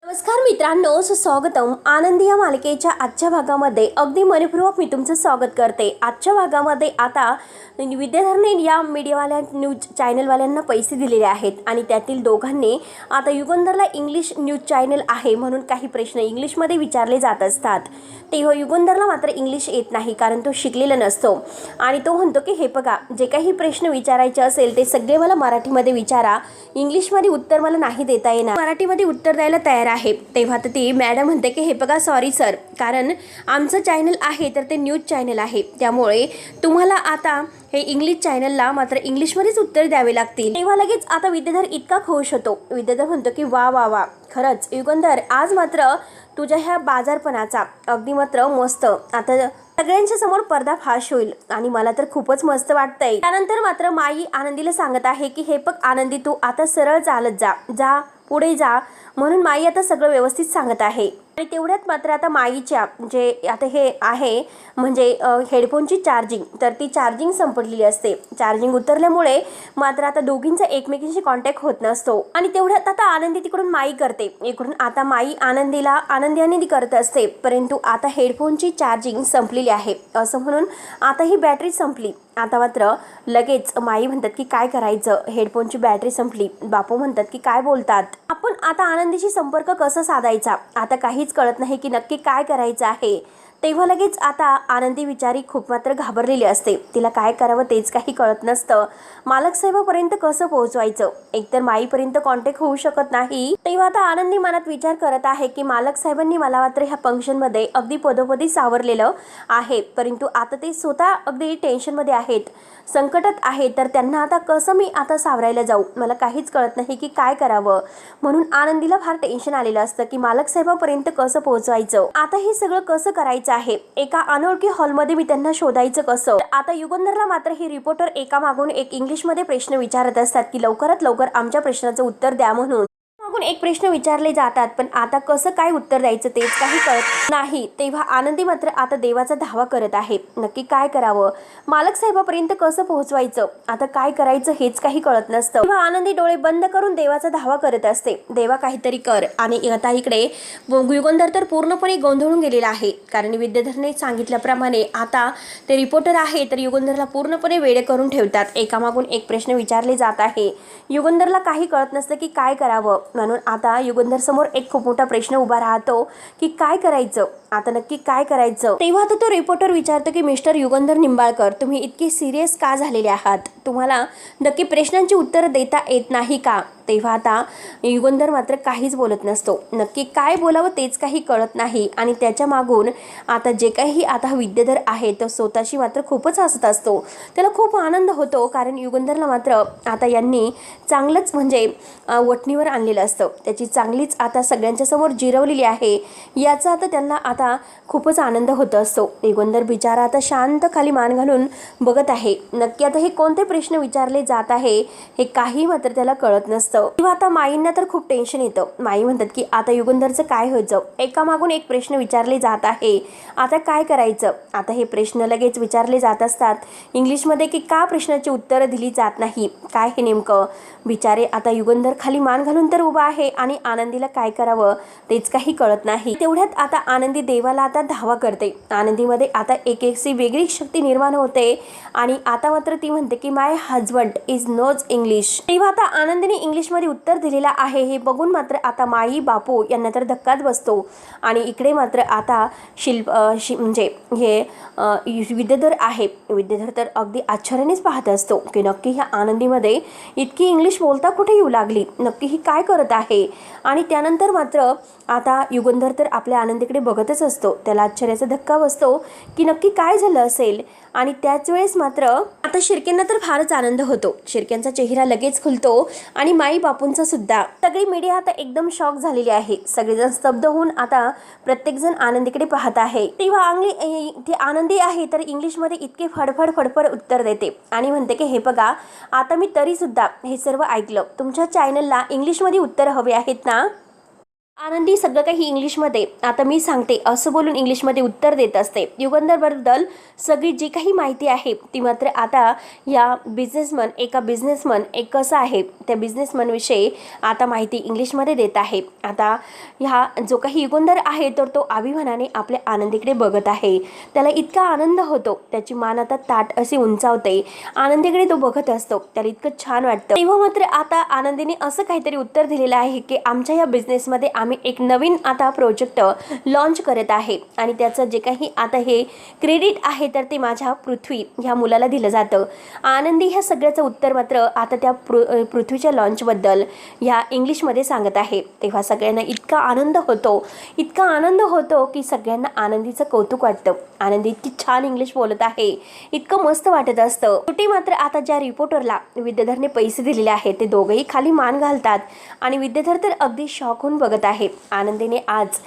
नमस्कार मित्रांनो, स्वागतम. आनंदी या मालिकेच्या आजच्या भागामध्ये अगदी मनपूर्वक मी तुमचं स्वागत करते. आजच्या भागामध्ये आता विद्याधरने या मीडियावाल्या न्यूज चॅनलवाल्यांना पैसे दिलेले आहेत आणि त्यातील दोघांनी आता युगंधरला इंग्लिश न्यूज चॅनल आहे म्हणून काही प्रश्न इंग्लिशमध्ये विचारले जात असतात. तेव्हा युगंधरला मात्र इंग्लिश येत नाही, कारण तो शिकलेला नसतो आणि तो म्हणतो की हे बघा, जे काही प्रश्न विचारायचे असेल ते सगळे मला मराठीमध्ये विचारा, इंग्लिशमध्ये उत्तर मला नाही देता येणार, मराठीमध्ये उत्तर द्यायला तयार आहे. तेव्हा तर ती मॅडम म्हणते की हे बघा, सॉरी सर, कारण आमचं चॅनल आहे तर ते न्यूज चॅनल आहे, त्यामुळे तुम्हाला आता हे इंग्लिश चॅनलला मात्र इंग्लिशमध्येच उत्तर द्यावे लागतील. तेव्हा लगेच आता विद्याधर इतका खुश होतो. विद्याधर म्हणतो की वा वा वा, खरंच युगंधर, आज मात्र तुझ्या ह्या बाजारपणाचा अगदी मात्र मस्त आता सगळ्यांच्या समोर पर्दाफाश होईल आणि मला तर खूपच मस्त वाटतंय. त्यानंतर मात्र माई आनंदीला सांगत आहे की हे बघ आनंदी, तू आता सरळ चालत जा पुढे जा, म्हणून माई आता सगळं व्यवस्थित सांगत आहे. आणि तेवढ्यात मात्र आता माईच्या जे आता हे आहे म्हणजे हेडफोनची चार्जिंग, तर ती चार्जिंग संपलेली असते. चार्जिंग उतरल्यामुळे मात्र आता दोघींचा एकमेकींशी कॉन्टॅक्ट होत नसतो आणि तेवढ्यात आता आनंदी तिकडून माई करते, इकडून आता माई आनंदी करत असते, परंतु आता हेडफोनची चार्जिंग संपलेली आहे असं म्हणून आता ही बॅटरी संपली. आता मात्र लगेच माई म्हणतात की काय करायचं, हेडफोनची बॅटरी संपली. बापू म्हणतात की काय बोलतात, आपण आता आनंदीशी संपर्क कसा साधायचा, आता काहीच कळत नाही की नक्की काय करायचं आहे. तेव्हा लगेच आता आनंदी बिचारी खूप मात्र घाबरलेली असते, तिला काय करावं तेच काही कळत नसतं. मालक साहेबापर्यंत कसं पोहोचवायचं, एकतर माईपर्यंत कॉन्टॅक्ट होऊ शकत नाही. तेव्हा आता आनंदी मनात विचार करत आहे की मालक साहेबांनी मला मात्र ह्या फंक्शनमध्ये अगदी पदोपदी सावरलेलं आहे, परंतु आता ते स्वतः अगदी टेन्शनमध्ये आहेत, संकटात आहेत, तर त्यांना आता कसं मी आता सावरायला जाऊ, मला काहीच कळत नाही की काय करावं. म्हणून आनंदीला फार टेन्शन आलेलं असतं की मालक साहेबापर्यंत कसं पोहोचवायचं, आता हे सगळं कसं करायचं आहे, एका अनोळखी हॉलमध्ये मी त्यांना शोधायचं कसं. आता युगंधरला मात्र ही रिपोर्टर एका मागून एक इंग्लिशमध्ये प्रश्न विचारत असतात की लवकरात लवकर आमच्या प्रश्नाचं उत्तर द्या म्हणून. मागून एक प्रश्न विचारले जातात, पण आता कसं काय उत्तर द्यायचं तेच काही कळत नाही. तेव्हा आनंदी मात्र आता देवाचा धावा करत आहे, नक्की काय करावं, मालक साहेबापर्यंत कसं पोहोचवायचं, आता काय करायचं हेच काही कळत नसतं. तेव्हा आनंदी डोळे बंद करून देवाचा धावा करत असते, देवा काहीतरी कर. आणि आता इकडे युगंधर तर पूर्णपणे गोंधळून गेलेला आहे, कारण विद्याधरने सांगितल्याप्रमाणे आता ते रिपोर्टर आहे तर युगंधरला पूर्णपणे वेडे करून ठेवतात. एकामागून एक प्रश्न विचारले जात आहे, युगंधरला काही कळत नसतं की काय करावं. म्हणून आता युगंधर समोर एक खूप मोठा प्रश्न उभा राहतो की काय करायचं, आता नक्की काय करायचं. तेव्हा आता तो रिपोर्टर विचारतो की मिस्टर युगंधर निंबाळकर, तुम्ही इतके सिरियस का झालेले आहात, तुम्हाला नक्की प्रश्नांची उत्तर देता येत नाही का. तेव्हा आता युगंधर मात्र काहीच बोलत नसतो, नक्की काय बोलावं तेच काही कळत नाही. आणि त्याच्या मागून आता जे काही आता विद्याधर आहे तो स्वतःशी मात्र खूपच हसत असतो, त्याला खूप आनंद होतो, कारण युगंधरला मात्र आता यांनी चांगलंच म्हणजे वठणीवर आणलेलं असतं, त्याची चांगलीच आता सगळ्यांच्या समोर जिरवलेली आहे, याचा आता त्यांना आता खूपच आनंद होत असतो. युगंधर बिचारा आता शांत खाली मान घालून बघत आहे, नक्की आता हे कोणते प्रश्न विचारले जात आहे हे काही मात्र त्याला कळत नसतं. तेव्हा आता माईंना तर खूप टेन्शन येतं. माई म्हणतात की आता युगंधरचं काय व्हायचं, एकामागून एक प्रश्न विचारले जात आहे, आता काय करायचं. आता हे प्रश्न लगेच विचारले जात असतात इंग्लिशमध्ये की का प्रश्नाची उत्तरं दिली जात नाही, काय हे नेमकं. बिचारे आता युगंधर खाली मान घालून तर उभा आहे आणि आनंदीला काय करावं तेच काही कळत नाही. तेवढ्यात आता आनंदी देवाला आता धावा करते. आनंदीमध्ये आता एकसी वेगळी शक्ती निर्माण होते आणि आता मात्र ती म्हणते की माय हजबंड इज नोज इंग्लिश. तेव्हा आता आनंदीने इंग्लिशमध्ये उत्तर दिलेलं आहे हे बघून मात्र आता माई बापू यांना तर धक्काच बसतो. आणि इकडे मात्र आता म्हणजे हे विद्याधर आहे, विद्याधर तर अगदी आश्चर्यानेच पाहत असतो की नक्की ह्या आनंदीमध्ये इतकी इंग्लिश बोलता कुठे येऊ लागली, नक्की ही काय करत आहे. आणि त्यानंतर मात्र आता युगंधर तर आपल्या आनंदीकडे बघतच असतो, त्याला आश्चर्याचा धक्का बसतो की नक्की काय झालं असेल. आणि त्याच वेळेस मात्र आता शिर्केंना तर फारच आनंद होतो, शिर्क्यांचा चेहरा लगेच खुलतो आणि माई बापूंचा सुद्धा. सगळी मीडिया आता एकदम शॉक झालेली आहे, सगळेजण स्तब्ध होऊन आता प्रत्येकजण आनंदीकडे पाहत आहे. तेव्हा ती आनंदी आहे तर इंग्लिशमध्ये इतके फडफड उत्तर देते आणि म्हणते की हे बघा, आता मी तरी सुद्धा हे सर्व ऐकलं, तुमच्या चॅनलला इंग्लिशमध्ये उत्तर हवे आहेत ना. आनंदी सगळं काही इंग्लिशमध्ये आता मी सांगते असं बोलून इंग्लिशमध्ये उत्तर देत असते. युगंधरबद्दल सगळी जी काही माहिती आहे ती मात्र आता या एका बिझनेसमन एक कसं आहे त्या बिझनेसमनविषयी आता माहिती इंग्लिशमध्ये देत आहे. आता ह्या जो काही युगंधर आहे तर तो अभिमानाने आपल्या आनंदीकडे बघत आहे. त्याला इतका आनंद होतो, त्याची मान आता ताट अशी उंचावते. आनंदीकडे तो बघत असतो, त्याला इतकं छान वाटतं. तेव्हा मात्र आता आनंदीने असं काहीतरी उत्तर दिलेलं आहे की आमच्या या बिझनेसमध्ये आम्ही एक नवीन आता प्रोजेक्ट लॉन्च करत आहे आणि त्याचं जे काही आता हे क्रेडिट आहे तर ते माझ्या पृथ्वी ह्या मुलाला दिलं जातं. आनंदी ह्या सगळ्याचं उत्तर मात्र आता त्या पृथ्वीच्या लॉन्चबद्दल ह्या इंग्लिशमध्ये सांगत आहे. तेव्हा सगळ्यांना इतका आनंद होतो की सगळ्यांना आनंदीचं कौतुक वाटतं. आनंदी इतकी छान इंग्लिश बोलत आहे, इतकं मस्त वाटत असतं. शेवटी मात्र आता ज्या रिपोर्टरला विद्याधरने पैसे दिलेले आहेत ते दोघंही खाली मान घालतात आणि विद्याधर तर अगदी शॉक होऊन बघत आहे. आनंदीने आज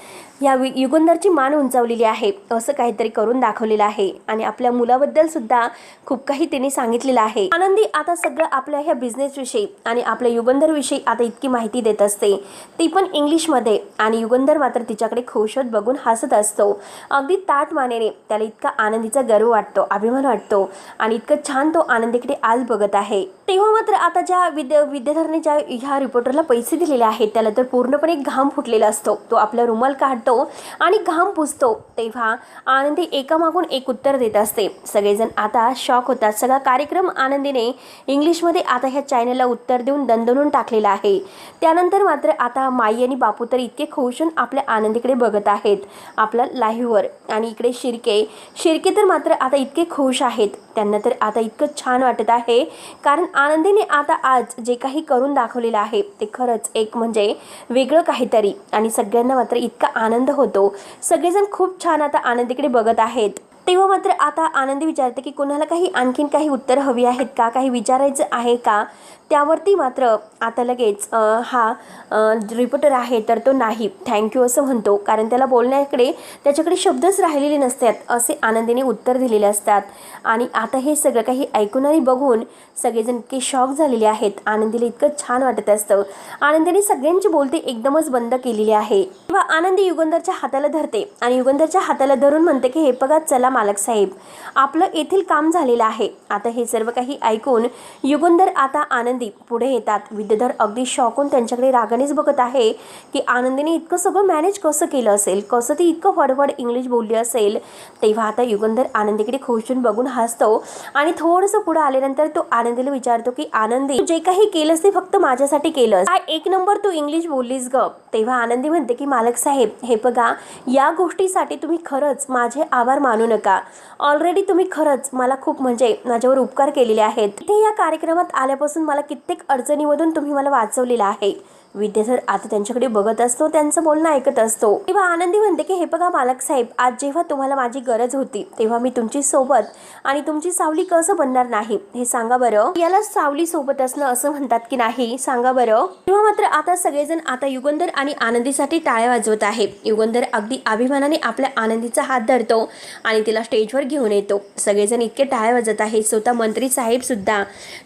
या युगंधरची मान उंचावलेली आहे, असं काहीतरी करून दाखवलेलं आहे आणि आपल्या मुलाबद्दल सुद्धा खूप काही त्यांनी सांगितलेलं आहे. आनंदी आता सगळं आपल्या ह्या बिझनेसविषयी आणि आपल्या युगंधरविषयी आता इतकी माहिती देत असते, ती पण इंग्लिशमध्ये. आणि युगंधर मात्र तिच्याकडे खुशत बघून हसत असतो, अगदी ताट मानेने. त्याला इतका आनंदीचा गर्व वाटतो, अभिमान वाटतो आणि इतकं छान तो आनंदीकडे आज बघत आहे. तेव्हा मात्र आता ज्या विद्याधरने ज्या ह्या रिपोर्टरला पैसे दिलेले आहेत त्याला तर पूर्णपणे घाम फुटलेला असतो. तो आपला रुमाल काढतो आणि घाम पुसतो. तेव्हा आनंदी एकामागून एक उत्तर देत असते. सगळेजण आता शॉक होतात. सगळा कार्यक्रम आनंदीने इंग्लिशमध्ये आता ह्या चॅनलला उत्तर देऊन दणदणून टाकलेला आहे. त्यानंतर मात्र आता माई आणि बापू तर इतके खुश होऊन आपल्या आनंदीकडे बघत आहेत आपल्या लाईव्हवर. आणि इकडे शिर्के तर मात्र आता इतके खुश आहेत. त्यांना तर आता इतकं छान वाटत आहे कारण आनंदीने आता आज जे काही करून दाखवलेलं आहे ते खरंच एक म्हणजे वेगळं काहीतरी. आणि सगळ्यांना मात्र इतका आनंद होतो. सगळेजण खूप छान आता आनंदीकडे बघत आहेत. तेव्हा मात्र आता आनंदी विचारते की कुणाला आणखीन काही उत्तर हवी आहेत का, काही विचारायचं आहे का. त्यावरती मात्र आता लगेच हा रिपोर्टर आहे तर तो नाही, थँक्यू असं म्हणतो. कारण त्याला बोलण्याकडे त्याच्याकडे शब्दच राहिलेले नसतात असे आनंदीने उत्तर दिलेले असतात. आणि आता हे सगळं काही ऐकून आणि बघून सगळेजण इतके शॉक झालेले आहेत. आनंदीला इतकं छान वाटत असतं. आनंदीने सगळ्यांची बोलते एकदमच बंद केलेली आहे. तेव्हा आनंदी युगंधरच्या हाताला धरते आणि युगंधरच्या हाताला धरून म्हणते की हे बघा, चला मालक साहेब, आपलं येथील काम झालेलं आहे. आता हे सर्व काही ऐकून युगंधर आता आनंदी पुढे येतात. विद्याधर अगदी शॉक होऊन त्यांच्याकडे रागानेच बघत आहे की आनंदीने इतकं सगळं मॅनेज कसं केलं असेल, कसं ती इतकं फडफड इंग्लिश बोलली असेल. तेव्हा आता युगंधर आनंदीकडे खुशून बघून हसतो आणि थोडंसं पुढे आल्यानंतर तो आनंदीला विचारतो की आनंदी, तू जे काही केलंस ते फक्त माझ्यासाठी केलंस, काय एक नंबर तू इंग्लिश बोललीस ग. तेव्हा आनंदी म्हणते की मालक साहेब, हे बघा, या गोष्टीसाठी तुम्ही खरंच माझे आभार मानू नका. ऑलरेडी तुम्ही खरंच मला खूप म्हणजे माझ्यावर उपकार केलेले आहेत. इथे या कार्यक्रमात आल्यापासून मला कित्येक अडचणीमधून तुम्ही मला वाचवलेलं आहे. विद्याधर आता त्यांच्याकडे बघत असतो, त्यांचं बोलणं ऐकत असतो. तेव्हा आनंदी म्हणते की हे बघा मालक साहेब, आज जेव्हा तुम्हाला माझी गरज होती तेव्हा मी तुमची सोबत आणि तुमची सावली कसं बनणार नाही हे सांगा बरं. याला सावली सोबत असणं असं म्हणतात की नाही, सांगा बरं. तेव्हा मात्र आता सगळेजण आता युगंधर आणि आनंदीसाठी टाळ्या वाजवत आहे. युगंधर अगदी अभिमानाने आपल्या आनंदीचा हात धरतो आणि तिला स्टेजवर घेऊन येतो. सगळेजण इतके टाळ्या वाजत आहे, स्वतः मंत्री साहेब सुद्धा.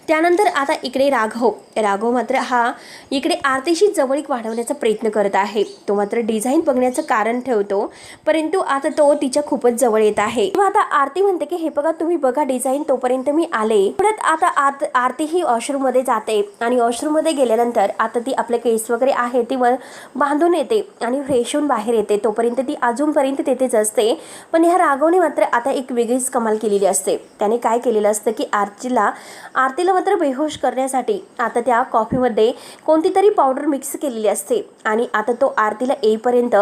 त्यानंतर आता इकडे राघव मात्र हा इकडे आरतीशी जवळीक वाढवण्याचा प्रयत्न करत आहे. तो मात्र डिझाईन बघण्याचं कारण ठेवतो, परंतु आता तो तिच्या खूपच जवळ येत आहे. तेव्हा आता आरती म्हणते की हे बघा, तुम्ही बघा डिझाईन, तोपर्यंत मी आले. परत आता आरती ही वॉशरूम मध्ये जाते आणि वॉशरूम मध्ये गेल्यानंतर आता ती आपले केस वगैरे आहे ती बांधून येते आणि फ्रेश होऊन बाहेर येते. तोपर्यंत ती अजूनपर्यंत तेथेच असते. पण ह्या राघवने मात्र आता एक वेगळीच कमाल केलेली असते. त्याने काय केलेलं असतं की आरतीला मात्र बेहोश करण्यासाठी आता त्या कॉफीमध्ये कोणती तरी पावडर मिक्स केलेली असते आणि आता तो आरतीला येईपर्यंत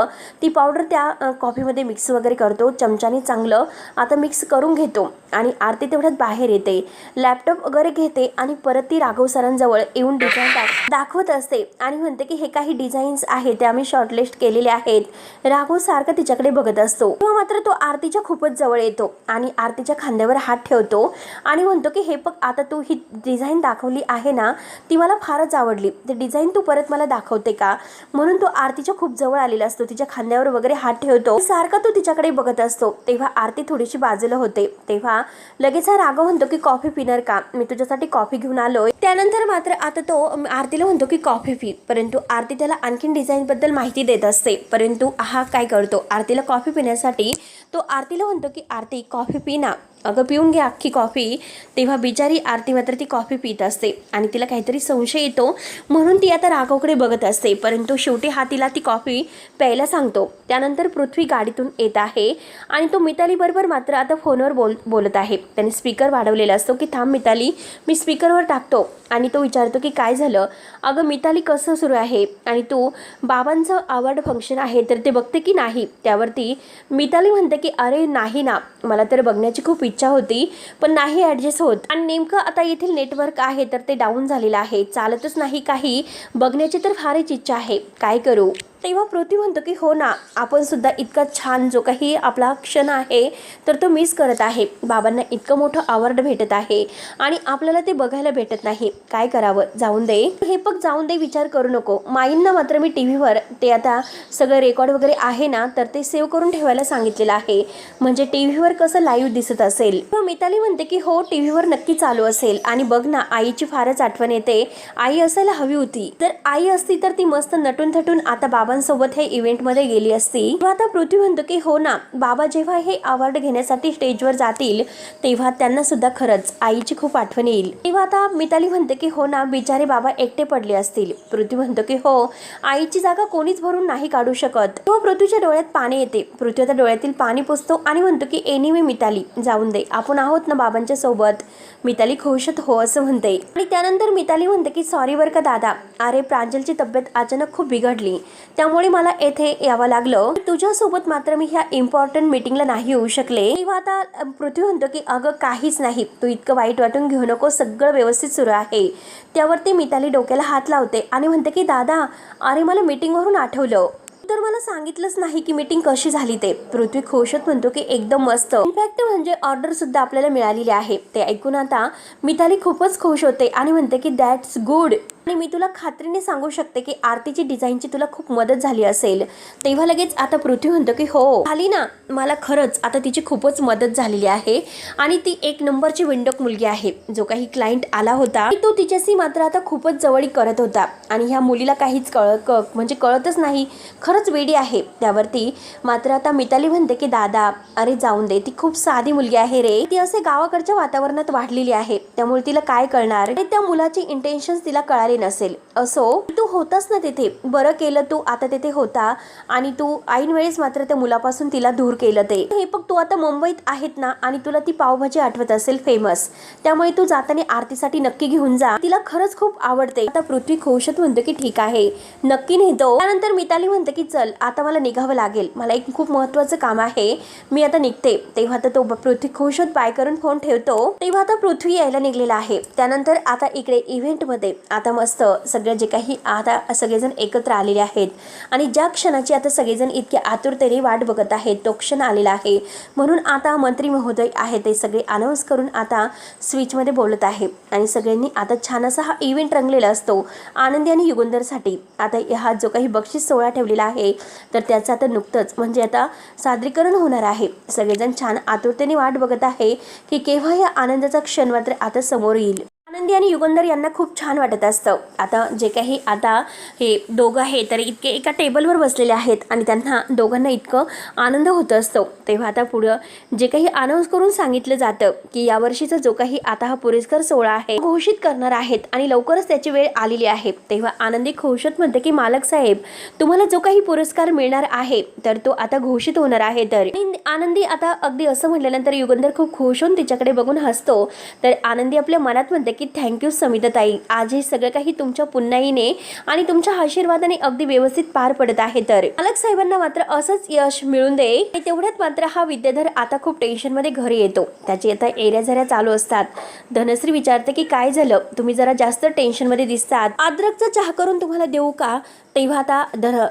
ती पावडर त्या कॉफीमध्ये मिक्स वगैरे करतो. चमच्याने चांगलं आता मिक्स करून घेतो आणि आरती तेवढ्यात बाहेर येते, लॅपटॉप वगैरे घेते आणि परत ती राघव सरांजवळ येऊन डिझाईन दाखवत असते आणि म्हणते की हे काही डिझाईन्स आहेत ते आम्ही शॉर्टलिस्ट केलेले आहेत. राघव सारखं तिच्याकडे बघत असतो. तेव्हा मात्र तो आरतीच्या खूपच जवळ येतो आणि आरतीच्या खांद्यावर हात ठेवतो आणि म्हणतो की हे बघ, आता तू ही डिझाईन दाखवली आहे ना, ती मला फारच आवडली. ती डिझाईन तू परत मला दाखवते का, म्हणून तो आरतीच्या खूप जवळ आलेला असतो, तिच्या खांद्यावर वगैरे हात ठेवतो, सारखा तो तिच्याकडे बघत असतो. तेव्हा आरती थोडीशी बाजूला होते. तेव्हा लगेच हा राघव म्हणतो की कॉफी पिणार का, मी तुझ्यासाठी कॉफी घेऊन आलोय. त्यानंतर मात्र आता तो आरतीला म्हणतो की कॉफी पी, परंतु आरती त्याला आणखीन डिझाईन बद्दल माहिती देत असते. परंतु हा काय करतो, आरतीला कॉफी पिण्यासाठी तो आरतीला म्हणतो की आरती कॉफी पी ना, अगं पिऊन घे अख्खी कॉफी. तेव्हा बिचारी आरती मात्र ती कॉफी पित असते आणि तिला काहीतरी संशय येतो, म्हणून ती आता राघवकडे बघत असते. परंतु शेवटी हा तिला ती कॉफी प्यायला सांगतो. त्यानंतर पृथ्वी गाडीतून येत आहे आणि तो मिताली बरोबर मात्र आता फोनवर बोलत आहे. त्याने स्पीकर वाढवलेला असतो की थांब मिताली, मी स्पीकरवर टाकतो. आणि तो विचारतो की काय झालं, अगं मिताली कसं सुरू आहे, आणि तू बाबांचं अवॉर्ड फंक्शन आहे तर ते बघते की नाही. त्यावरती मिताली म्हणते की अरे नाही ना, मला तर बघण्याची खूप इच्छा होती पण नाही ॲडजस्ट होत, आणि नेमकं आता येथील नेटवर्क आहे तर ते डाऊन झालेलं आहे, चालतच नाही काही, बघण्याची तर फारच इच्छा आहे, काय करू. तेव्हा पृथ्वी म्हणतो की हो ना, आपण सुद्धा इतका छान जो काही आपला क्षण आहे तर तो मिस करत आहे. बाबांना इतकं मोठं अवॉर्ड भेटत आहे आणि आपल्याला ते बघायला भेटत नाही, काय करावं, जाऊन दे हे, बघ जाऊन दे, विचार करू नको. माईंना मात्र मी टीव्हीवर ते आता सगळं रेकॉर्ड वगैरे आहे ना तर ते सेव्ह करून ठेवायला सांगितलेलं आहे, म्हणजे टीव्हीवर कसं लाईव्ह दिसत असेल. मिताली म्हणते की हो टीव्हीवर नक्की चालू असेल, आणि बघ ना आईची फारच आठवण येते, आई असायला हवी होती, तर आई असती तर ती मस्त नटून थटून आता बाबांसोबत हे इव्हेंटमध्ये गेली असती. आता पृथ्वी म्हणतो की हो ना, बाबा जेव्हा हे अवॉर्ड घेण्यासाठी स्टेजवर जातील तेव्हा त्यांना सुद्धा खरंच आईची खूप आठवण येईल. तेव्हा आता मिताली म्हणते की हो ना, बिचारे बाबा एकटे पडले असतील. पृथ्वी म्हणतो की हो, आईची जागा कोणीच भरून नाही काढू शकत. तेव्हा पृथ्वीच्या डोळ्यात पाणी येते. पृथ्वी आता डोळ्यातील पाणी पुसतो आणि म्हणतो की एनिवे मिताली, जाऊन दे, आपण आहोत ना बाबांच्या सोबत. मिताली खुशत हो असं म्हणते, आणि त्यानंतर मिताली म्हणते की सॉरी बरं का दादा, अरे प्रांजलची तब्येत अचानक खूप बिघडली, त्यामुळे मला येथे यावं लागलं, तुझ्यासोबत मात्र मी ह्या इम्पॉर्टंट मीटिंगला नाही येऊ शकले. तेव्हा आता पृथ्वी म्हणतो की अगं काहीच नाही, तू इतकं वाईट वाटून घेऊ नको, सगळं व्यवस्थित सुरू आहे. त्यावरती मिताली डोक्याला हात लावते आणि म्हणते की दादा, अरे मला मीटिंगवरून आठवलं, तर मला सांगितलंच नाही की मीटिंग कशी झाली ते. पृथ्वी खुशत म्हणतो की एकदम मस्त, इनफॅक्ट म्हणजे ऑर्डर सुद्धा आपल्याला मिळालेली आहे. ते ऐकून आता मिताली खूपच खुश होते आणि म्हणते की दॅट्स गुड, आणि मी तुला खात्रीने सांगू शकते की आरतीची डिझाईनची तुला खूप मदत झाली असेल. तेव्हा लगेच आता पृथ्वी म्हणतो की हो झाली ना, मला खरंच आता तिची खूपच मदत झालेली आहे, आणि ती एक नंबरची विंडोक मुलगी आहे. जो काही क्लायंट आला होता तो तिच्याशी मात्र आता खूपच जवळी करत होता, आणि ह्या मुलीला काहीच म्हणजे कळतच नाही, खरंच वेडी आहे. त्यावरती मात्र आता मिताली म्हणते की दादा, अरे जाऊन दे, ती खूप साधी मुलगी आहे रे, ती असे गावाकडच्या वातावरणात वाढलेली आहे, त्यामुळे तिला काय कळणार, त्या मुलाची इंटेन्शन्स तिला कळाले नसेल. असो, तू होतास ना तिथे, बरं केलं तू आता तिथे होता, आणि तू ऐन वेळेस मात्र त्या मुलापासून तिला दूर केलं. ते हे बघ, तू आता मुंबईत आहेत ना, आणि तुला ती पावभाजी आठवत असेल फेमस, त्यामुळे तू जाताना आरतीसाठी नक्की घेऊन जा, तिला खरंच खूप आवडते. आता पृथ्वी खुशत म्हणतो की ठीक आहे, नक्की नेतो. त्यानंतर मिताली म्हणते की चल आता मला निघावं लागेल, मला एक खूप महत्त्वाचं काम आहे, मी आता निघते. तेव्हा आता तो पृथ्वी खुशत बाय करून फोन ठेवतो. तेव्हा आता पृथ्वी यायला निघलेला आहे. त्यानंतर आता इकडे इव्हेंटमध्ये आता मस्त सगळे जे काही आता सगळेजण एकत्र आलेले आहेत, आणि ज्या क्षणाची आता सगळेजण इतक्या आतुरतेने वाट बघत आहेत तो क्षण आलेला आहे. म्हणून आता मंत्री महोदय आहे ते सगळे अनाऊन्स करून आता स्विचमध्ये बोलत आहे, आणि सगळ्यांनी आता छान असा हा इव्हेंट रंगलेला असतो आनंदी आणि युगंधरसाठी. आता हा जो काही बक्षीस सोहळा ठेवलेला आहे तर त्याचं आता नुकतंच म्हणजे आता सादरीकरण होणार आहे. सगळेजण छान आतुरतेने वाट बघत आहे की केव्हा या आनंदाचा क्षण मात्र आता समोर येईल. आनंदी आणि युगंधर यांना खूप छान वाटत असतं. आता जे काही आता हे दोघं आहेत तर इतके एका टेबलवर बसलेले आहेत, आणि त्यांना दोघांना इतकं आनंद होत असतो. तेव्हा आता पुढं जे काही अनाऊन्स करून सांगितलं जातं की यावर्षीचा जो काही आता हा पुरस्कार सोहळा आहे घोषित करणार आहेत, आणि लवकरच त्याची वेळ आलेली आहे. तेव्हा आनंदी खुशत म्हणते की मालक साहेब, तुम्हाला जो काही पुरस्कार मिळणार आहे तर तो आता घोषित होणार आहे. तर आनंदी आता अगदी असं म्हटल्यानंतर युगंधर खूप खुश होऊन तिच्याकडे बघून हसतो. तर आनंदी आपल्या मनात म्हणते की थँक्यू समिताताई, आज हे सगळं काही तुमच्या पुण्याईने आणि तुमच्या आशीर्वादाने अगदी व्यवस्थित पार पडत आहे. तर मालक साहेबांना मात्र असंच यश मिळून दे. तेवढ्यात मात्र हा विद्याधर आता खूप टेन्शनमध्ये घरी येतो. त्याची आता एऱ्या झऱ्या चालू असतात. धनश्री विचारते की काय झालं, तुम्ही जरा जास्त टेन्शनमध्ये दिसतात, अद्रकचा चहा करून तुम्हाला देऊ का. तेव्हा आता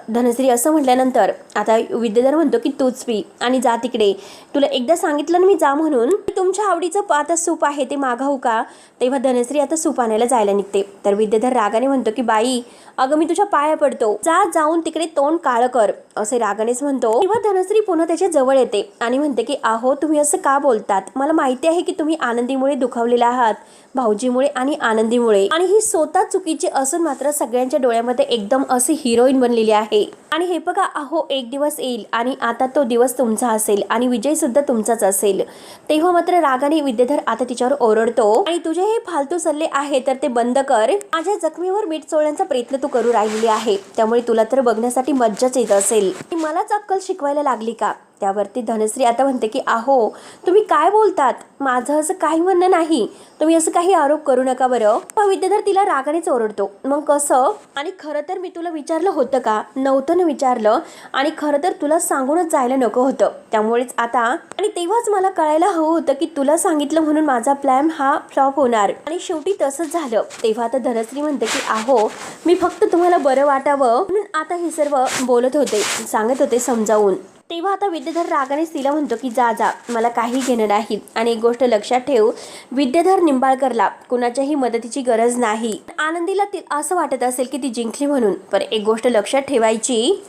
धनश्री असं म्हटल्यानंतर आता विद्याधर म्हणतो की तूच पी आणि जा तिकडे, तुला एकदा सांगितलं ना मी जा म्हणून. तुमच्या आवडीचं आता सूप आहे ते मागावू का. तेव्हा धनश्री आता सूप आणायला जायला निघते. तर विद्याधर रागाने म्हणतो की बाई अगं मी तुझ्या पाया पडतो, जा जाऊन तिकडे तोंड काळं कर, असे रागानेच म्हणतो. तेव्हा धनश्री पुन्हा त्याच्या जवळ येते आणि म्हणते की अहो तुम्ही असं का बोलतात, मला माहिती आहे की तुम्ही आनंदीमुळे दुखावलेला आहात, भाऊजीमुळे आणि आनंदीमुळे, आणि ही स्वतः चुकीची असून मात्र सगळ्यांच्या डोळ्यामध्ये एकदम अशी हिरोईन बनलेली आहे. आणि हे बघा अहो एक दिवस येईल आणि आता तो दिवस तुमचा असेल आणि विजय सुद्धा तुमचाच असेल. तेव्हा मात्र रागाने विद्याधर आता तिच्यावर ओरडतो आणि तुझे हे फालतू सल्ले आहे तर ते बंद कर, माझ्या जखमीवर मीठ चोळण्याचा प्रयत्न तू करू राहिली आहे, त्यामुळे तुला तर बघण्यासाठी मज्जाच येत असेल, मलाच अक्कल शिकवायला लागली का. त्यावरती धनश्री आता म्हणते की अहो तुम्ही काय बोलतात, माझं असं काही म्हणणं नाही, तुम्ही असं काही आरोप करू नका बरं. विद्याधर तिला रागानेच ओरडतो, मग कसं, आणि खरं तर मी तुला विचारलं होतं का, नव्हतं ना विचारलं, आणि खरं तर तुला सांगूनच जायला नको होतं, त्यामुळेच आता, आणि तेव्हाच मला कळायला हवं होतं की तुला सांगितलं म्हणून माझा प्लॅन हा फ्लॉप होणार, आणि शेवटी तसंच झालं. तेव्हा आता धनश्री म्हणते की अहो मी फक्त तुम्हाला बरं वाटावं म्हणून आता हे सर्व बोलत होते, सांगत होते समजावून. तेव्हा आता विद्याधर रागानेच तिला म्हणतो की जा जा, मला काही घेणं नाही, आणि एक गोष्ट लक्षात ठेव, विद्याधर निंबाळकरला कुणाच्याही मदतीची गरज नाही. आनंदीला असं वाटत असेल की ती जिंकली म्हणून, पण एक गोष्ट लक्षात ठेवायची,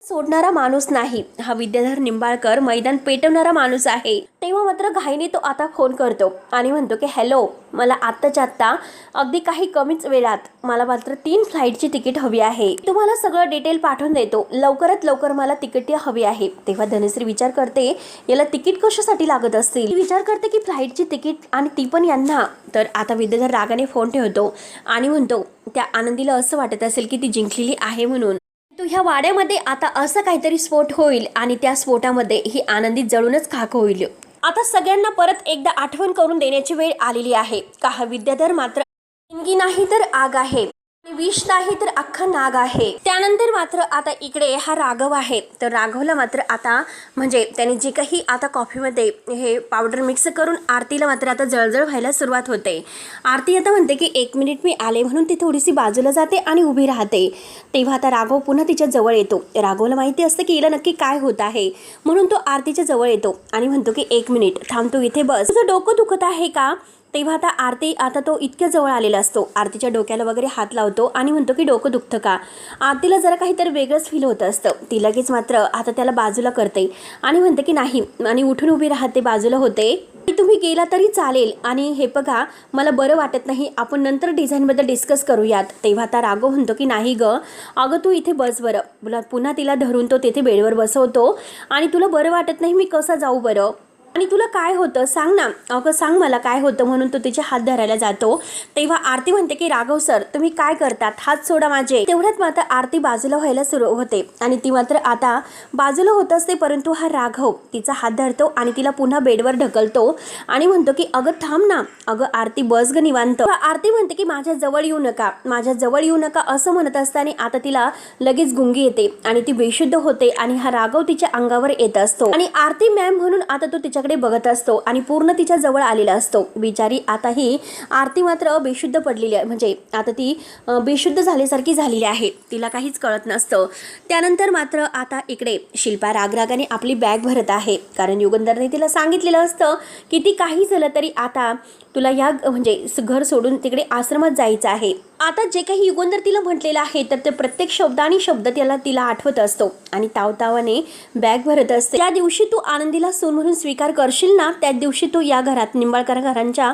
सोडणारा माणूस नाही हा विद्याधर निंबाळकर, मैदान पेटवणारा माणूस आहे. तेव्हा मात्र घाईने तो आता फोन करतो आणि म्हणतो की हॅलो, मला आत्ताच्या आत्ता अगदी काही कमीच वेळात मला मात्र 3 फ्लाईटची तिकीट हवी आहे, तुम्हाला सगळं डिटेल पाठवून देतो, लवकरात लवकर मला तिकीट हवी आहे. तेव्हा धनश्री विचार करते याला तिकीट कशासाठी लागत असतील, विचार करते की फ्लाईटची तिकीट आणि ती पण यांना. तर आता विद्याधर रागाने फोन ठेवतो आणि म्हणतो त्या आनंदीला असं वाटत असेल की ती जिंकलेली आहे म्हणून, तो ह्या वाड्यामध्ये आता असं काहीतरी स्फोट होईल आणि त्या स्फोटामध्ये ही आनंदी जळूनच खाक होईल. आता सगळ्यांना परत एकदा आठवण करून देण्याची वेळ आलेली आहे का हा विद्याधर मात्र इंगी नाही तर आग आहे, विष नाही तर अख्खा नाग आहे. त्यानंतर मात्र आता इकडे हा राघव आहे, तर राघवला मात्र आता म्हणजे त्याने जे काही आता कॉफीमध्ये हे पावडर मिक्स करून आरतीला मात्र आता जळजळ व्हायला सुरुवात होते. आरती आता म्हणते की 1 मिनिट मी आले म्हणून ती थोडीशी बाजूला जाते आणि उभी राहते. तेव्हा आता राघव पुन्हा तिच्या जवळ येतो. राघवला माहिती असतं की हिला नक्की काय होत आहे, म्हणून तो आरतीच्या जवळ येतो आणि म्हणतो की 1 मिनिट थांब, तू इथे बस, तुझं डोकं दुखत आहे का. तेव्हा आता आरती आता तो इतक्या जवळ आलेला असतो, आरतीच्या डोक्याला वगैरे हात लावतो आणि म्हणतो की डोकं दुखतं का. आरतीला जरा काहीतरी वेगळंच फील होत असतं. ती लगेच मात्र आता त्याला बाजूला करते आणि म्हणते की नाही, आणि उठून उभी राहते, बाजूला होते की तुम्ही गेला तरी चालेल, आणि हे बघा मला बरं वाटत नाही, आपण नंतर डिझाईनबद्दल डिस्कस करूयात. तेव्हा आता राघव म्हणतो की नाही ग, अगं तू इथे बस बरं. पुन्हा तिला धरून तो तिथे बेडवर बसवतो आणि तुला बरं वाटत नाही, मी कसं जाऊ बरं, आणि तुला काय होतं सांग ना, अगं सांग मला काय होतं, म्हणून तो तिचे हात धरायला जातो. तेव्हा आरती म्हणते की राघव सर तुम्ही काय करतात, हात सोडा माझे. तेवढ्यात मात्र आरती बाजूला व्हायला सुरू होते आणि ती मात्र आता बाजूला होत असते, परंतु हा राघव तिचा हात धरतो आणि तिला पुन्हा बेडवर ढकलतो आणि म्हणतो की अगं थांब ना, अगं आरती बस ग निवांत. आरती म्हणते की माझ्या जवळ येऊ नका, माझ्या जवळ येऊ नका असं म्हणत असताना आता तिला लगेच गुंगी येते आणि ती बेशुद्ध होते आणि हा राघव तिच्या अंगावर येत असतो आणि आरती मॅम म्हणून आता तो तिच्याकडे बघत असतो आणि पूर्ण तिच्या जवळ आलेला असतो. बिचारी आता ही आरती मात्र बेशुद्ध पडलेली आहे, म्हणजे आता ती बेशुद्ध झाल्यासारखी झालेली आहे, तिला काहीच कळत नसतं. त्यानंतर मात्र आता इकडे शिल्पा रागरागाने आपली बॅग भरत आहे, कारण युगंधरने तिला सांगितलेलं असतं की ती काही झालं तरी आता तुला या म्हणजे घर सोडून तिकडे आश्रमात जायचं आहे. आता जे काही युगंधर तिला म्हटलेलं आहे तर ते प्रत्येक शब्द आणि शब्द तिला आठवत असतो आणि तावतावाने बॅग भरत असते. त्या दिवशी तू आनंदीला सून म्हणून स्वीकार करशील ना, त्या दिवशी तू या घरात निंबाळकर घरांच्या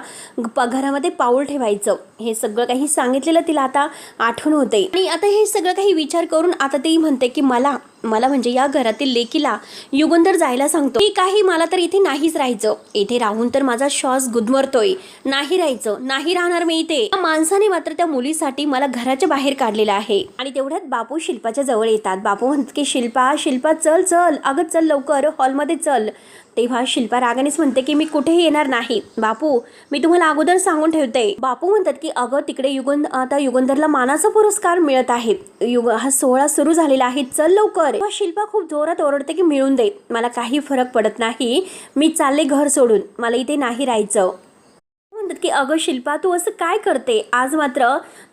घरामध्ये पाऊल ठेवायचं, हे सगळं काही सांगितलेलं तिला आता आठवण होते. आणि आता हे सगळं काही विचार करून आता ती म्हणते की मला म्हणजे या घरातील लेकीला युगंधर जायला सांगतो की काही मला तर इथे नाहीच राहायचं, इथे राहून तर माझा श्वास गुदमरतोय, नाही राहायचं, नाही राहणार मी इथे. या माणसाने मात्र त्या मुलीसाठी मला घराच्या बाहेर काढलेलं आहे. आणि तेवढ्यात बापू शिल्पाच्या जवळ येतात. बापू म्हणतात की शिल्पा चल चल, अगं चल लवकर, हॉलमध्ये चल. तेव्हा शिल्पा रागानेच म्हणते की मी कुठेही येणार नाही बापू, मी तुम्हाला अगोदर सांगून ठेवते. बापू म्हणतात की अगं तिकडे युगंधरला मानाचा पुरस्कार मिळत आहे, हा सोहळा सुरू झालेला आहे, चल लवकर. शिल्पा खूप जोरात ओरडते की मिळून दे, मला काही फरक पडत नाही, मी चालले घर सोडून, मला इथे नाही राहायचं. म्हणतात की अगं शिल्पा, तू असं काय करते? आज मात्र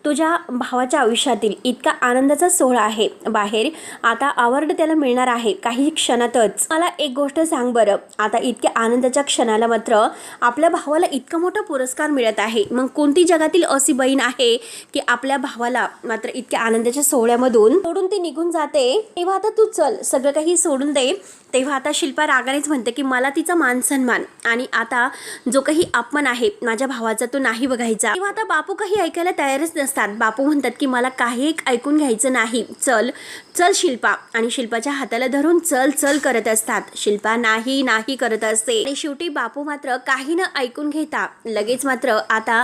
तुझ्या भावाच्या आयुष्यातील इतका आनंदाचा सोहळा आहे बाहेर, आता अवॉर्ड त्याला मिळणार आहे काही क्षणातच. मला एक गोष्ट सांग बरं, आता इतक्या आनंदाच्या क्षणाला मात्र आपल्या भावाला इतका मोठा पुरस्कार मिळत आहे, मग कोणती जगातील अशी बहीण आहे की आपल्या भावाला मात्र इतक्या आनंदाच्या सोहळ्यामधून सोडून ती निघून जाते? तेव्हा आता तू चल, सगळं काही सोडून दे. तेव्हा आता शिल्पा रागानेच म्हणते की मला तिचा मान सन्मान आणि आता जो काही अपमान आहे माझ्या भावाचा तो नाही बघायचा. तेव्हा आता बापू काही ऐकायला तयारच नसतात. बापू म्हणतात की मला काही ऐकून घ्यायचं नाही, चल चल शिल्पा. आणि शिल्पाच्या हाताला धरून चल चल करत असतात. शिल्पा नाही नाही करत असते आणि शेवटी बापू मात्र काही न ऐकून घेता लगेच मात्र आता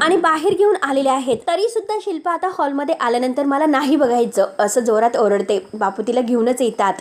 आणि बाहेर घेऊन आलेले आहेत. तरी सुद्धा शिल्पा आता हॉलमध्ये आल्यानंतर मला नाही बघायचं असं जोरात ओरडते. बापू तिला घेऊनच येतात.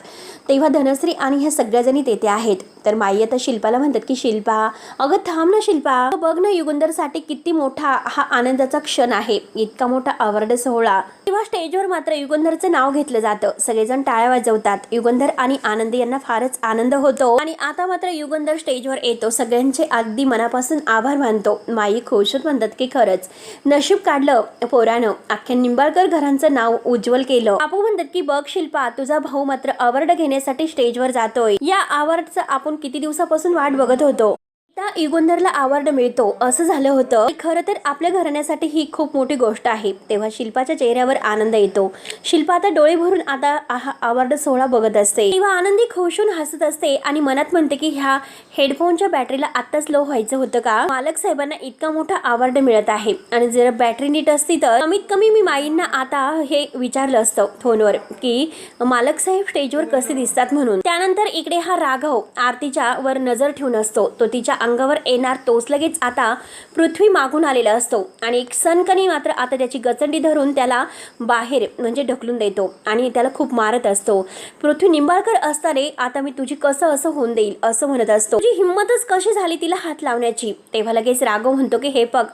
तेव्हा धनश्री आणि ह्या सगळ्याजणी तेथे आहेत. तर माई आता शिल्पाला म्हणतात की शिल्पा, अगं थांब ना शिल्पा, बघ ना युगंधरसाठी किती मोठा हा आनंदाचा क्षण आहे, इतका मोठा अवॉर्ड सोहळा. तेव्हा स्टेजवर मात्र युगंधरचं नाव घेतलं जातं. सगळेजण टाळ्या वाजवतात. युगंधर आणि आनंदी यांना फारच आनंद होतो आणि आता मात्र युगंधर स्टेजवर येतो. सगळ्यांचे अगदी मनापासून आभार मानतो. माई खुश म्हणतात की खरंच नशीब काढलं पोरानं, अख्ख्या निंबाळकर घरांचं नाव उज्ज्वल केलं. बापू म्हणतात की बघ शिल्पा, तुझा भाऊ मात्र अवॉर्ड घेण्यासाठी स्टेजवर जातोय. या अवॉर्डचं आपण किती दिवसापासून वाट बघत होतो. त्या युगंधरला अवॉर्ड मिळतो असं झालं होतं. खरं तर आपल्या घराण्यासाठी ही खूप मोठी गोष्ट आहे. तेव्हा शिल्पाच्या चेहऱ्यावर आनंद येतो. शिल्पा आता डोळे भरून आता हा अवॉर्ड सोहळा बघत असते. तेव्हा आनंदी खुशून हसत असते आणि मनात म्हणते की ह्या हेडफोनच्या बॅटरीला आत्ताच लो व्हायचं होतं का? मालक साहेबांना इतका मोठा अवॉर्ड मिळत आहे आणि जर बॅटरी नीट असती तर कमीत कमी मी माईंना आता हे विचारलं असतं फोनवर की मालक साहेब स्टेजवर कसे दिसतात म्हणून. त्यानंतर इकडे हा राघव आरतीच्या वर नजर ठेवून असतो. तो तिच्या अंगावर येणार तोच लगेच आता पृथ्वी मागून आलेला असतो आणि एक सनकणी मात्र आता त्याची गचंडी धरून त्याला बाहेर म्हणजे ढकलून देतो आणि त्याला खूप मारत असतो. पृथ्वी निंबाळकर असताना आता मी तुझी कसं असं होऊन देईल असं म्हणत असतो. तुझी हिंमतच कशी झाली तिला हात लावण्याची? तेव्हा लगेच राघव म्हणतो की हे बघ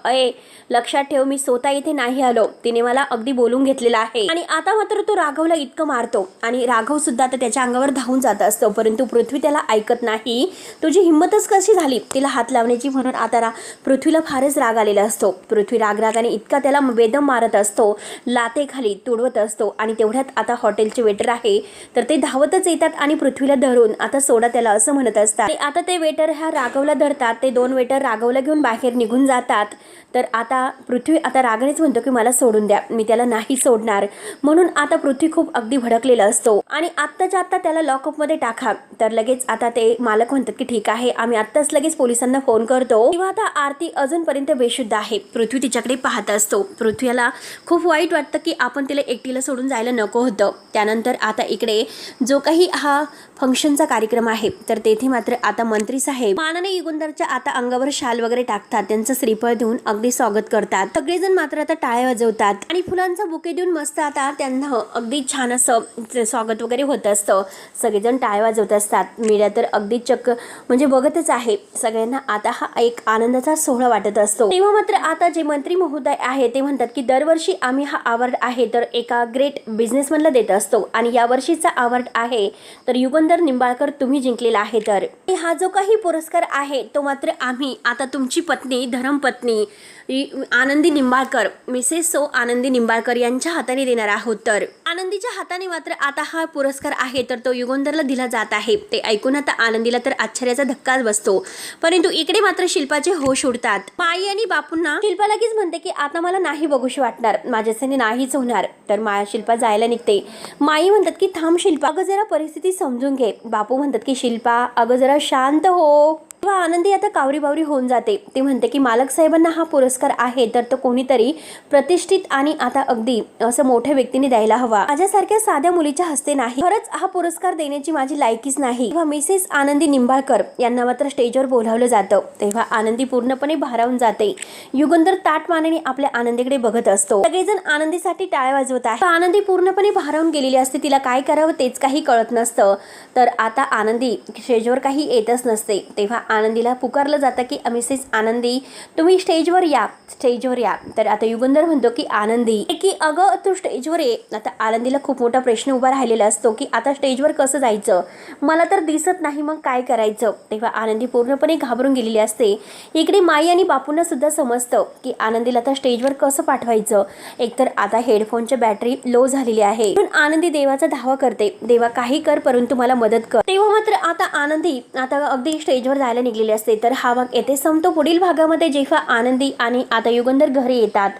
लक्षात ठेव, मी स्वतः इथे नाही आलो, तिने मला अगदी बोलून घेतलेला आहे. आणि आता मात्र तो राघवला इतकं मारतो आणि राघव सुद्धा आता त्याच्या अंगावर धावून जात असतो. परंतु पृथ्वी त्याला ऐकत नाही. तुझी हिंमतच कशी झाली तिला हात लावण्याची म्हणून आता पृथ्वीला फारच राग आलेला असतो. पृथ्वी रागाने इतका त्याला बेदम मारत असतो, लाते खाली तुडवत असतो. आणि तेवढ्यात आता हॉटेलचे वेटर आहे तर ते धावतच येतात आणि पृथ्वीला धरून आता सोडा त्याला असं म्हणत असतात. आता ते वेटर ह्या राघवला धरतात. ते दोन वेटर राघवला घेऊन बाहेर निघून जातात. तर आता पृथ्वी आता रागानेच म्हणतो की मला सोडून द्या, मी त्याला नाही सोडणार. म्हणून आता पृथ्वी खूप अगदी भडकलेला असतो आणि आत्ताच्या आत्ता त्याला लॉकअपमध्ये टाका. तर लगेच आता ते मालक म्हणतात की ठीक आहे, आम्ही आत्ताच लगेच पोलिसांना फोन करतो. तेव्हा आता आरती अजूनपर्यंत बेशुद्ध आहे. पृथ्वी तिच्याकडे पाहत असतो. पृथ्वीला खूप वाईट वाटतं की आपण तिला एकटीला सोडून जायला नको होतं. त्यानंतर आता इकडे जो काही हा फंक्शनचा कार्यक्रम आहे तर तेथे मात्र आता मंत्री साहेब मानाने युगंधरच्या आता अंगावर शाल वगैरे टाकतात. त्यांचं श्रीफळ देऊन अगदी स्वागत करतात. सगळेजण मात्र आता टाळ्या वाजवतात आणि फुलांचा बुके देऊन मस्त आता त्यांना अगदी छान असं स्वागत वगैरे होत असतं. सगळेजण टाळ्या वाजवत असतात. मीडिया तर अगदी चक्क म्हणजे बघतच आहे. सगळ्यांना आता हा एक आनंदाचा सोहळा वाटत असतो. तेव्हा मात्र आता जे मंत्री महोदय आहे ते म्हणतात की दरवर्षी आम्ही हा अवॉर्ड आहे तर एका ग्रेट बिझनेसमॅनला देत असतो आणि या वर्षीचा अवॉर्ड आहे तर युगंधर निंबाळकर तुम्ही जिंकलेला आहे. तर हा जो काही पुरस्कार आहे तो मात्र आम्ही आता तुमची पत्नी धर्मपत्नी आनंदी निंबाळकर मिसेस आनंदी निंबाळकर यांच्या हाताने देणार आहोत. तर आनंदीच्या हाताने मात्र आता हा पुरस्कार आहे तर तो युगंधरला दिला जात आहे. ते ऐकून आता आनंदीला तर आश्चर्याचा धक्काच बसतो. परंतु इकडे मात्र शिल्पाचे होश उडतात. माई आणि बापूंना शिल्पा लगेच म्हणते की आता मला नाही बघूशी वाटणार, माझ्यासाठी नाहीच होणार. तर माया शिल्पा जायला निघते. माई म्हणतात की थांब शिल्पा, अगं जरा परिस्थिती समजून घे. बापू म्हणतात की शिल्पा अगं जरा शांत हो. तेव्हा आनंदी आता कावरी बावरी होऊन जाते. ते म्हणते की मालक साहेबांना हा पुरस्कार आहे तर तो कोणीतरी प्रतिष्ठित आणि आता अगदी असं मोठ्या व्यक्तीने द्यायला हवा, माझ्यासारख्या साध्या मुलीच्या हस्ते नाही. खरंच हा पुरस्कार देण्याची माझी लायकीच नाही. तेव्हा मिसेस आनंदी निंबाळकर यांना मात्र स्टेजवर बोलावलं जातं. तेव्हा आनंदी पूर्णपणे भारावून जाते. युगंधर ताटमानेने आपल्या आनंदीकडे बघत असतो. सगळेजण आनंदीसाठी टाळ्या वाजवत आहे. आनंदी पूर्णपणे भारावून गेलेली असते. तिला काय करावं तेच काही कळत नसतं. तर आता आनंदी स्टेजवर काही येतच नसते. तेव्हा आनंदीला पुकारलं जातं की मिसेस आनंदी तुम्ही स्टेजवर या. तर आता युगंधर म्हणतो की आनंदी की अगं तू स्टेजवर ये. आता आनंदीला खूप मोठा प्रश्न उभा राहिलेला असतो की आता स्टेजवर कसं जायचं, मला तर दिसत नाही, मग काय करायचं. तेव्हा आनंदी पूर्णपणे घाबरून गेलेली असते. इकडे माई आणि बापूंना सुद्धा समजतं की आनंदीला आता स्टेजवर कसं पाठवायचं. एकतर आता हेडफोनची बॅटरी लो झालेली आहे. पण आनंदी देवाचा धावा करते, देवा काही कर परंतु मला मदत कर. तेव्हा मात्र आता आनंदी आता अगदी स्टेजवर जायला निघलेली असते. तर हा भाग येथे संपतो. पुढील भागामध्ये जेव्हा आनंदी आणि आता युगंधर घरी येतात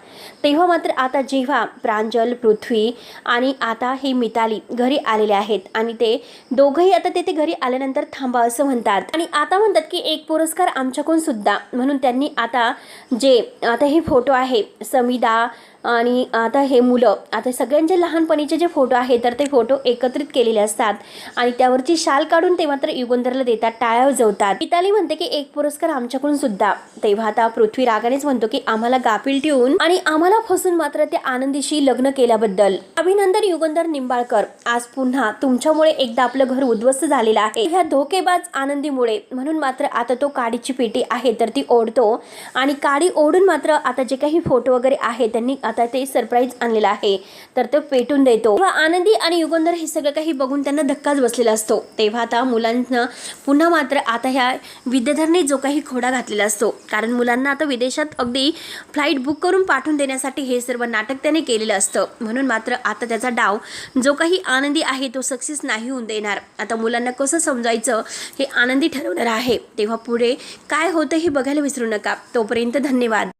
तेव्हा मात्र आता जेव्हा प्रांजल, पृथ्वी आणि आता ही मिताली घरी आलेले आहेत आणि ते दोघंही आता तेथे घरी आल्यानंतर थांबा असं म्हणतात आणि आता म्हणतात की एक पुरस्कार आमच्याकडून सुद्धा. म्हणून त्यांनी आता जे आता हे फोटो आहे समिदा आणि आता हे मुलं आता सगळ्यांचे लहानपणीचे जे फोटो आहेत तर ते फोटो एकत्रित केलेले असतात आणि त्यावरची शाल काढून ते मात्र युगंधरला देतात, टाळ्या वाजवतात. मिताली म्हणते की एक पुरस्कार आमच्याकडून सुद्धा. तेव्हा आता पृथ्वी रागानेच म्हणतो की आम्हाला गाफील ठेवून आणि आम्हाला फसून मात्र त्या आनंदीशी लग्न केल्याबद्दल अभिनंदन युगंधर निंबाळकर. आज पुन्हा तुमच्यामुळे एकदा आपलं घर उद्ध्वस्त झालेलं आहे ह्या धोकेबाज आनंदीमुळे. म्हणून मात्र आता तो काडीची पेटी आहे तर ती ओढतो आणि काडी ओढून मात्र आता जे काही फोटो वगैरे आहे त्यांनी आता ते सरप्राईज आणलेलं आहे तर तो पेटून देतो. तेव्हा आनंदी आणि युगंधर हे सगळं काही बघून त्यांना धक्काच बसलेला असतो. तेव्हा आता मुलांना पुन्हा मात्र आता ह्या विद्याधरने जो काही खोडा घातलेला असतो, कारण मुलांना आता विदेशात अगदी फ्लाईट बुक करून पाठवून देण्यासाठी हे सर्व नाटक त्याने केलेलं असतं. म्हणून मात्र आता त्याचा डाव जो काही आनंदी आहे तो सक्सेस नाही होऊन देणार. आता मुलांना कसं समजायचं हे आनंदी ठरवणार आहे. तेव्हा पुढे काय होतं हे बघायला विसरू नका. तोपर्यंत धन्यवाद.